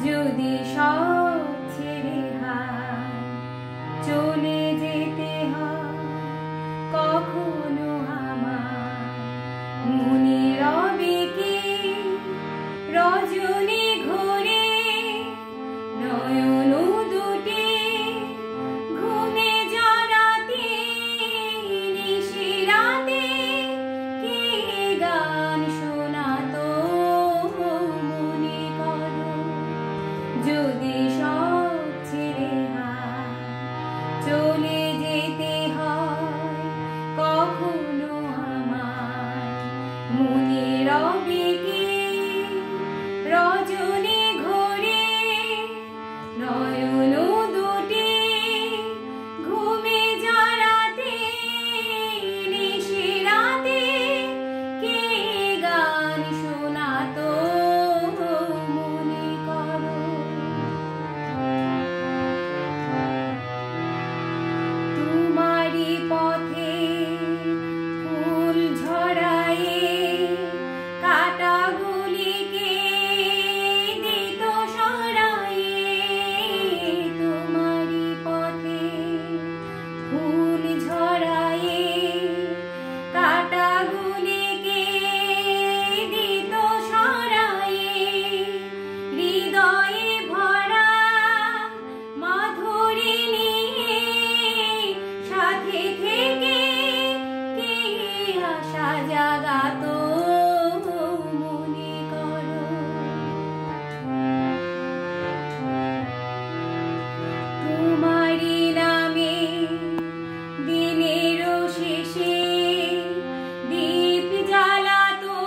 যদি সব ছেড়ে হায় চলে যেতে হয় কখনো আমার মনে রবে কি রজনী ঘোরে নয়ন দুটি ঘুমে জড়াতে নিশিরাতে কে গান শোনাতো মনে করো যদি সব ছেড়ে হায় চলে যেতে হয় কখনো আমার মনে রবে কি রজনী ঘোরে নয়ন দুটি ঘুমে জড়াতে নিশিরাতে কে গান শোনাতো মনে করো তোমারি পথে ফুল ঝরায়ে কাঁটাগুলিকে দিত সরায়ে তোমারি পথে ফুল ঝরায়ে কাঁটাগুলিকে দিত সরায়ে হৃদয়ে ভরা মাধুরী নিয়ে সাথে থেকে কে আশা জাগাতো মনে করো তোমারি নামে দিনের শেষে দীপ জ্বালাতো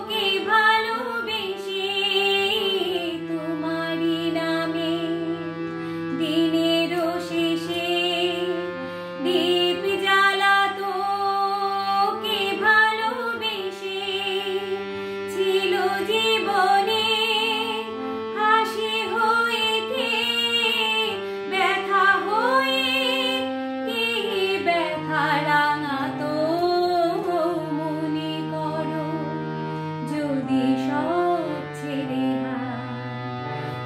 কে ভালোবেসে তোমারি নামে দিনের শেষে দীপ জ্বালাতো কে ভালোবেসে ছিল জীবনে হাসি হয়ে কে ব্যথা হয়ে কে ব্যথা রাঙাতো মনে করো যদি সব ছেড়ে হায়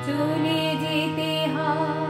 চলে যেতে হয়